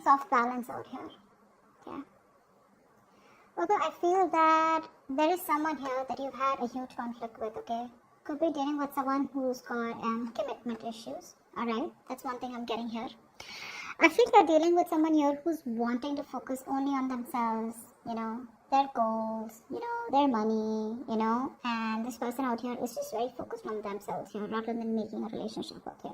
off balance out here. Okay. Although I feel that there is someone here that you've had a huge conflict with, okay? Could be dealing with someone who's got commitment issues. Alright, that's one thing I'm getting here. I think you're dealing with someone here who's wanting to focus only on themselves, their goals, their money, and this person out here is just very focused on themselves here rather than making a relationship out here.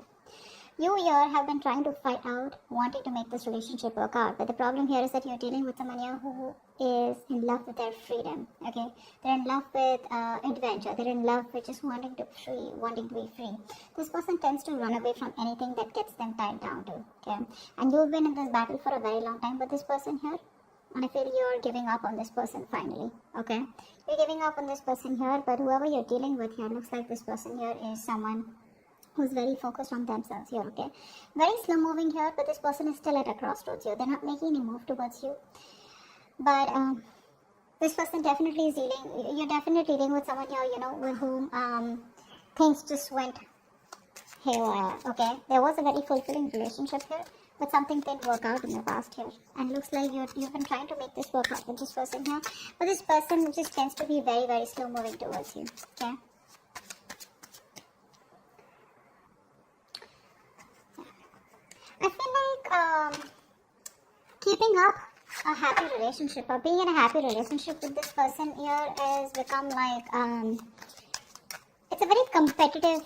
You here have been trying to fight out, wanting to make this relationship work out, but the problem here is that you're dealing with someone here who is in love with their freedom, okay? They're in love with adventure, they're in love with just wanting to be free. This person tends to run away from anything that gets them tied down to, okay? And you've been in this battle for a very long time with this person here, and I feel you're giving up on this person finally, okay? You're giving up on this person here, but whoever you're dealing with here, looks like this person here is someone who's very focused on themselves here, okay? Very slow moving here, but this person is still at a crossroads here. They're not making any move towards you. But this person definitely is dealing, you're definitely dealing with someone here, with whom things just went haywire, okay? There was a very fulfilling relationship here, but something didn't work out in the past here. And looks like you've been trying to make this work out with this person here, but this person just tends to be very, very slow moving towards you, okay? I feel like keeping up a happy relationship or being in a happy relationship with this person here has become like, it's a very competitive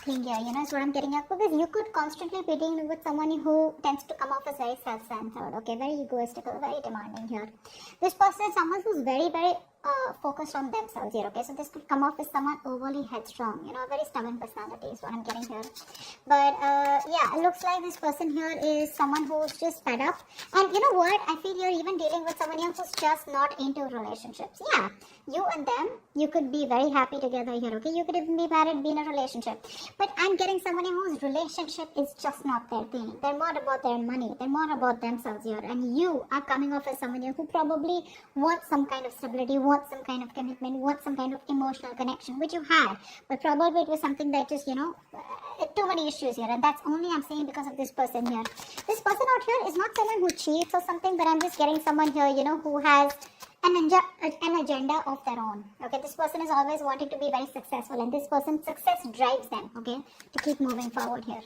thing here, is what I'm getting at, because you could constantly be dealing with someone who tends to come off as very self-centered, okay, very egoistical, very demanding here. This person is someone who's very, very focused on themselves here, okay, so this could come off as someone overly headstrong, a very stubborn personality is what I'm getting here. But yeah, it looks like this person here is someone who's just fed up, and you know what, I feel you're even dealing with someone else who's just not into relationships. Yeah, you and them, you could be very happy together here, okay, you could even be married, be in a relationship, but I'm getting someone whose relationship is just not their thing. They're more about their money, they're more about themselves here, and you are coming off as someone here who probably wants some kind of stability, wants some kind of commitment, wants some kind of emotional connection, which you had, but probably it was something that just, too many issues here, and that's only I'm saying because of this person here. This person out here is not someone who cheats or something, but I'm just getting someone here, who has an agenda of their own, okay? This person is always wanting to be very successful, and this person's success drives them, okay, to keep moving forward here.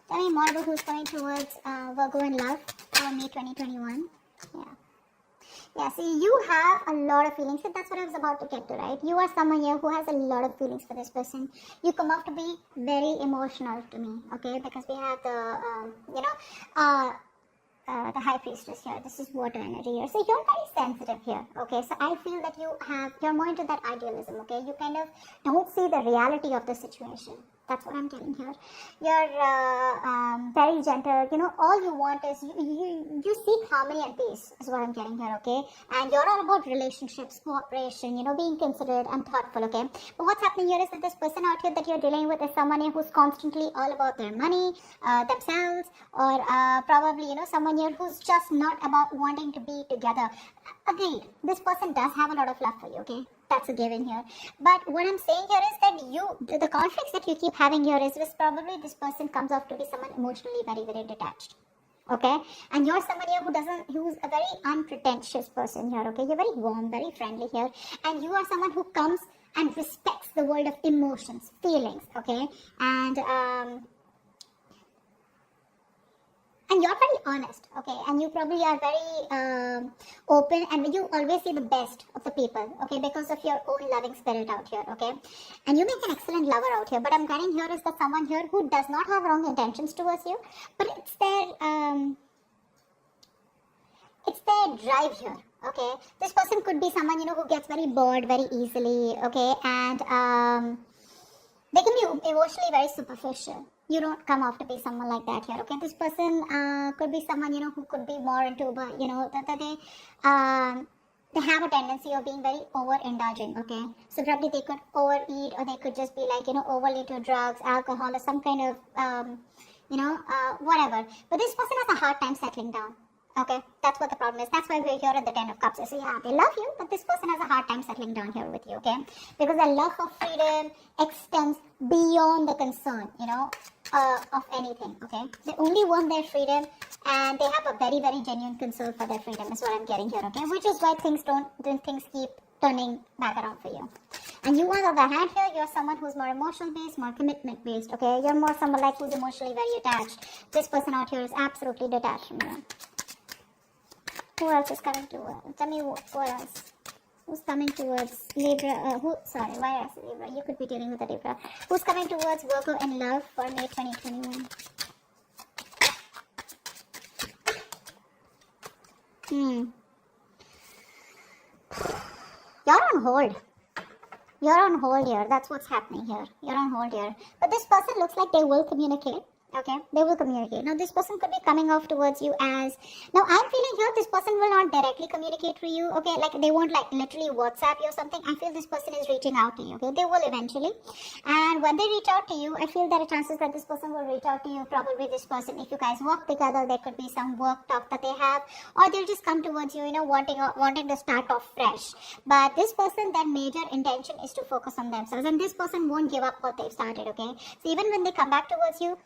Tell me more about who's coming towards Virgo in love for May 2021. Yeah, see, you have a lot of feelings, and that's what I was about to get to, right? You are someone here who has a lot of feelings for this person. You come off to be very emotional to me, okay? Because we have the, the High Priestess here. This is water energy here. So you're very sensitive here, okay? So I feel that you're more into that idealism, okay? You kind of don't see the reality of the situation. That's what I'm getting here. You're very gentle. All you want is, you seek harmony and peace is what I'm getting here, okay? And you're all about relationships, cooperation, being considerate and thoughtful, okay? But what's happening here is that this person out here that you're dealing with is someone here who's constantly all about their money, themselves, or probably, someone here who's just not about wanting to be together. Agreed, this person does have a lot of love for you, okay? That's a given here. But what I'm saying here is that the conflicts that you keep having here is probably this person comes off to be someone emotionally very, very detached. Okay? And you're someone here who's a very unpretentious person here, okay? You're very warm, very friendly here. And you are someone who comes and respects the world of emotions, feelings, okay? And you're very honest, okay, and you probably are very open, and you always see the best of the people, okay, because of your own loving spirit out here, okay, and you make an excellent lover out here. But I'm getting here is that someone here who does not have wrong intentions towards you, but it's their drive here, okay. This person could be someone, who gets very bored very easily, okay, and they can be emotionally very superficial. You don't come off to be someone like that here, okay? This person could be someone, who could be more into, but, they have a tendency of being very overindulging, okay? So probably they could overeat, or they could just be like, overly to drugs, alcohol, or some kind of, whatever. But this person has a hard time settling down. Okay, that's what the problem is. That's why we're here at the 10 of Cups. So yeah, they love you, but this person has a hard time settling down here with you, okay? Because their love for freedom extends beyond the concern, of anything, okay? They only want their freedom, and they have a very, very genuine concern for their freedom, is what I'm getting here, okay? Which is why things keep turning back around for you. And you, on the other hand here, you're someone who's more emotional based, more commitment based, okay? You're more someone like who's emotionally very attached. This person out here is absolutely detached from you. Who else is coming towards? Tell me what else? Who's coming towards Libra? Why I say Libra? You could be dealing with a Libra. Who's coming towards Virgo in love for May 2021? You're on hold. You're on hold here. That's what's happening here. You're on hold here. But this person looks like they will communicate. Okay, they will communicate. Now, this person could be coming off towards you as... Now, I'm feeling here this person will not directly communicate to you. Okay, like they won't like literally WhatsApp you or something. I feel this person is reaching out to you. Okay, they will eventually. And when they reach out to you, I feel there are chances that this person will reach out to you. Probably this person, if you guys work together, there could be some work talk that they have. Or they'll just come towards you, wanting to start off fresh. But this person, their major intention is to focus on themselves. And this person won't give up what they've started. Okay, so even when they come back towards you,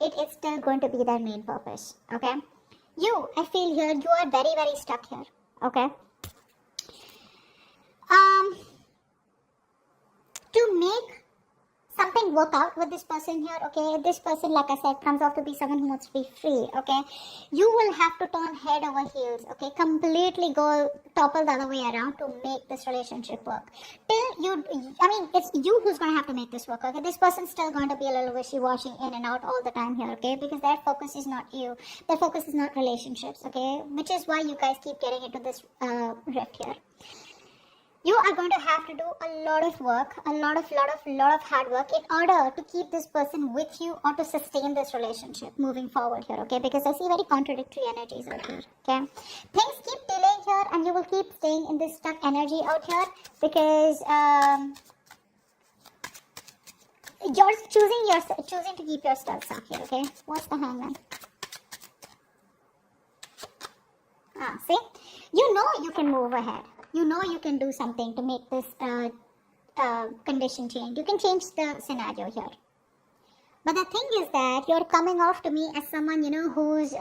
it is still going to be their main purpose, okay? I feel here, you are very, very stuck here, okay? To make something work out with this person here, okay? This person, like I said, comes off to be someone who wants to be free, okay? You will have to turn head over heels, okay? Completely go topple the other way around to make this relationship work. It's you who's going to have to make this work, okay? This person's still going to be a little wishy-washy in and out all the time here, okay? Because their focus is not you. Their focus is not relationships, okay? Which is why you guys keep getting into this rift here. You are going to have to do a lot of work, a lot of hard work in order to keep this person with you or to sustain this relationship moving forward here, okay? Because I see very contradictory energies out here, okay? Things keep delaying here and you will keep staying in this stuck energy out here because you're choosing to keep yourself stuck here, okay? What's the Hangman? See? You know you can move ahead. You know you can do something to make this condition change. You can change the scenario here. But the thing is that you're coming off to me as someone, who's,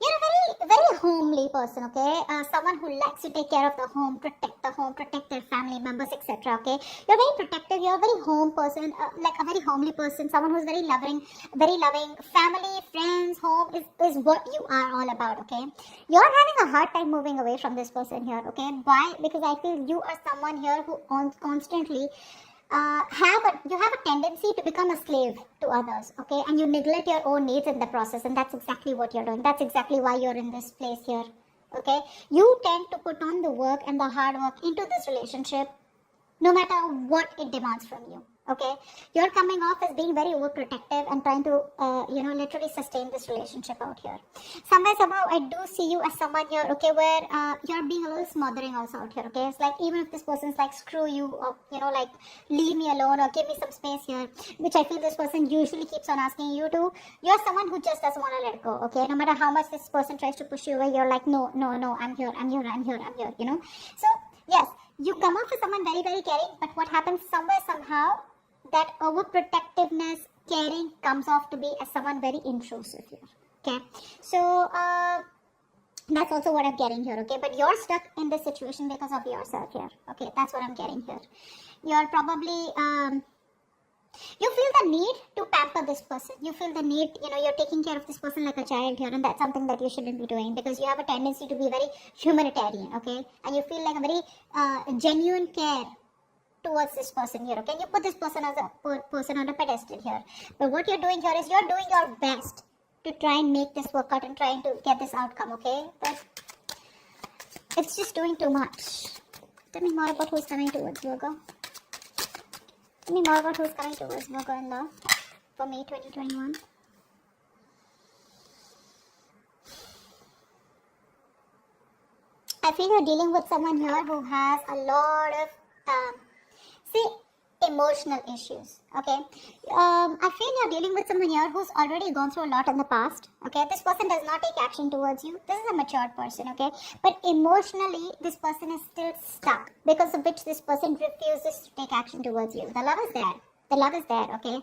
you're a very, very homely person, okay? Someone who likes to take care of the home, protect their family members, etc., okay? You're very protective. You're a very home person, like a very homely person, someone who's very loving. Family, friends, home is what you are all about, okay? You're having a hard time moving away from this person here, okay? Why? Because I feel you are someone here who constantly have a tendency to become a slave to others, okay? And you neglect your own needs in the process, and that's exactly what you're doing. That's exactly why you're in this place here, okay? You tend to put on the work and the hard work into this relationship no matter what it demands from you, okay? You're coming off as being very overprotective and trying to, literally sustain this relationship out here. Somehow, I do see you as someone here, okay, where you're being a little smothering also out here, okay? It's like, even if this person's like, screw you, or, leave me alone or give me some space here, which I feel this person usually keeps on asking you to, you're someone who just doesn't want to let go, okay? No matter how much this person tries to push you away, you're like, no, I'm here, So, yes, you come off as someone very, very caring, but what happens somehow, that overprotectiveness, caring comes off to be as someone very intrusive here, okay? So, that's also what I'm getting here, okay? But you're stuck in this situation because of yourself here, okay? That's what I'm getting here. You're probably, you feel the need to pamper this person. You feel the need, you're taking care of this person like a child here, and that's something that you shouldn't be doing because you have a tendency to be very humanitarian, okay? And you feel like a very genuine care towards this person here, okay? You put this person as a person on a pedestal here. But what you're doing here is you're doing your best to try and make this work out and trying to get this outcome, okay? But it's just doing too much. Tell me more about who's coming towards Virgo. Tell me more about who's coming towards Virgo in love for May 2021. I feel you're dealing with someone here who has a lot of, emotional issues, okay? I feel you're dealing with someone here who's already gone through a lot in the past, okay? This person does not take action towards you. This is a mature person, okay? But emotionally, this person is still stuck because of which this person refuses to take action towards you. The love is there. The love is there, okay?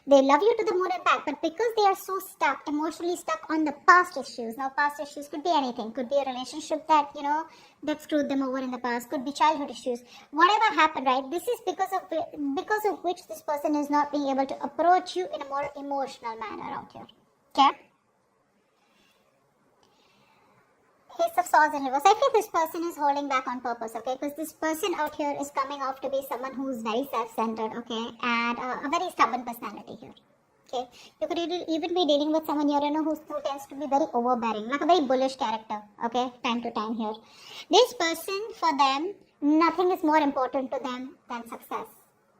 They love you to the moon and back, but because they are so stuck, emotionally stuck on the past issues. Now, past issues could be anything. Could be a relationship that, that screwed them over in the past. Could be childhood issues. Whatever happened, right? This is because of which this person is not being able to approach you in a more emotional manner out here. Okay? Ace of Swords in reverse. I feel this person is holding back on purpose, okay? Because this person out here is coming off to be someone who's very self-centered, okay? And a very stubborn personality here, okay? You could even be dealing with someone here, who tends to be very overbearing, like a very bullish character, okay? Time to time here. This person, for them, nothing is more important to them than success,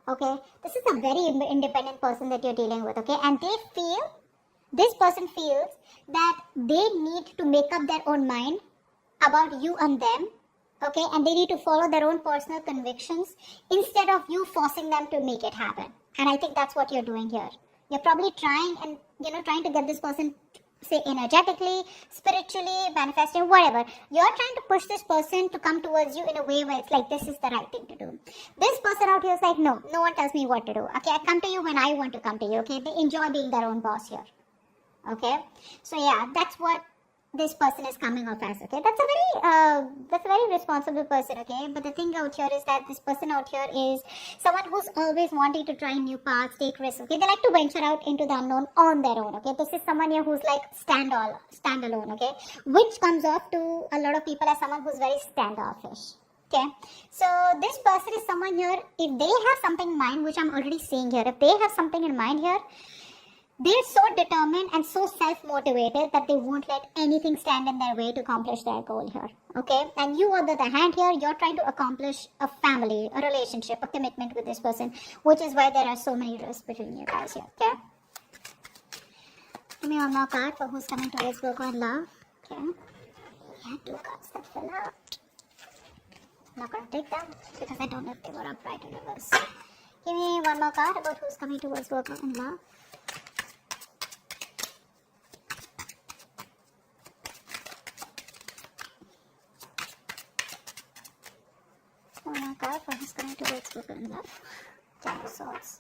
okay? This is a very independent person that you're dealing with, okay? And this person feels that they need to make up their own mind about you and them, okay, and they need to follow their own personal convictions instead of you forcing them to make it happen. And I think that's what you're doing here. You're probably trying to get this person, say, energetically, spiritually, manifesting, whatever. You're trying to push this person to come towards you in a way where it's like, this is the right thing to do. This person out here is like, no one tells me what to do, okay? I come to you when I want to come to you, okay? They enjoy being their own boss here, okay? So yeah, that's what this person is coming off as, okay? That's a very responsible person, okay? But the thing out here is that this person out here is someone who's always wanting to try new paths, take risks, okay? They like to venture out into the unknown on their own, okay? This is someone here who's like standalone, okay? Which comes off to a lot of people as someone who's very standoffish. Okay, so this person is someone here, if they have something in mind, which I'm already seeing here, if they have something in mind here, they're so determined and so self-motivated that they won't let anything stand in their way to accomplish their goal here, okay? And you, on the other hand here, you're trying to accomplish a family, a relationship, a commitment with this person, which is why there are so many risks between you guys here, okay? Give me one more card for who's coming to this Virgo in love, okay? We had 2 cards that fell out. I'm not going to take them because I don't know if they were upright or reverse. Give me one more card about who's coming towards Virgo in love. One more card for who's coming towards Virgo in love. 10 of Swords.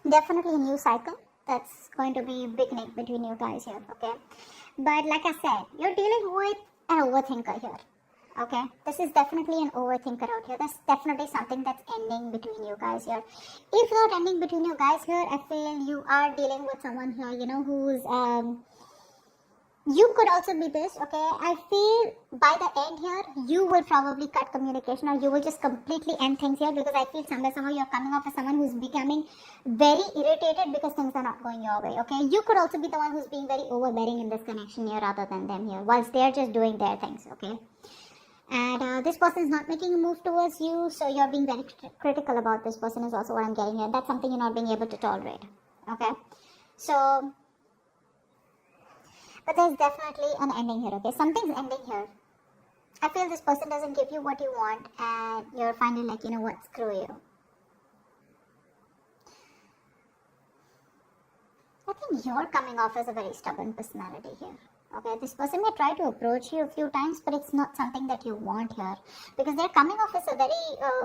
Definitely a new cycle that's going to be beginning between you guys here, okay? But like I said, you're dealing with an overthinker here, okay? This is definitely an overthinker out here. There's definitely something that's ending between you guys here. If not ending between you guys here, I feel you are dealing with someone here, who's you could also be this, okay? I feel by the end here, you will probably cut communication, or you will just completely end things here, because I feel somehow you're coming off as someone who's becoming very irritated because things are not going your way, okay? You could also be the one who's being very overbearing in this connection here rather than them here, whilst they're just doing their things, okay? And this person is not making a move towards you, so you're being very critical about this person is also what I'm getting here. That's something you're not being able to tolerate, okay? So, but there's definitely an ending here, okay? Something's ending here. I feel this person doesn't give you what you want, and you're finally like, you know what, screw you. I think you're coming off as a very stubborn personality here, okay? This person may try to approach you a few times, but it's not something that you want here, because they're coming off as a very,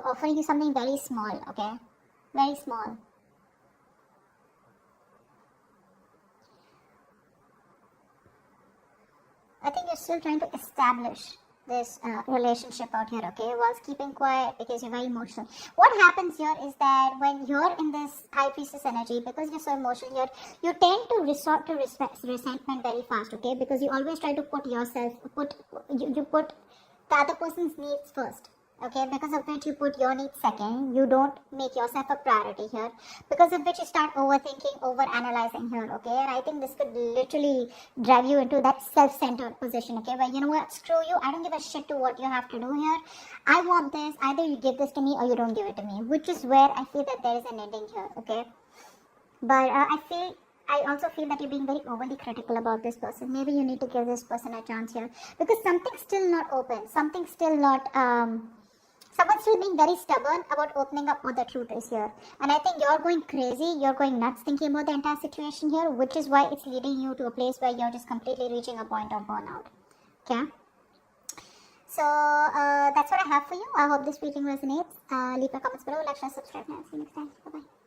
offering you something very small, okay? Very small. I think you're still trying to establish this relationship out here, okay, whilst keeping quiet because you're very emotional. What happens here is that when you're in this High Priestess energy, because you're so emotional here, you tend to resort to resentment very fast, okay, because you always try to put you put the other person's needs first, okay, because of which you put your needs second. You don't make yourself a priority here, because of which you start overthinking, overanalyzing here, okay? And I think this could literally drive you into that self-centered position, okay, where, you know what, screw you, I don't give a shit to what you have to do here. I want this, either you give this to me or you don't give it to me, which is where I feel that there is an ending here, okay? But I also feel that you're being very overly critical about this person. Maybe you need to give this person a chance here, because something's still not open, something's still not, someone's still being very stubborn about opening up what the truth is here. And I think you're going crazy, you're going nuts thinking about the entire situation here, which is why it's leading you to a place where you're just completely reaching a point of burnout, okay? So that's what I have for you. I hope this reading resonates. Leave your comments below, like, share, subscribe, and I'll see you next time. Bye bye.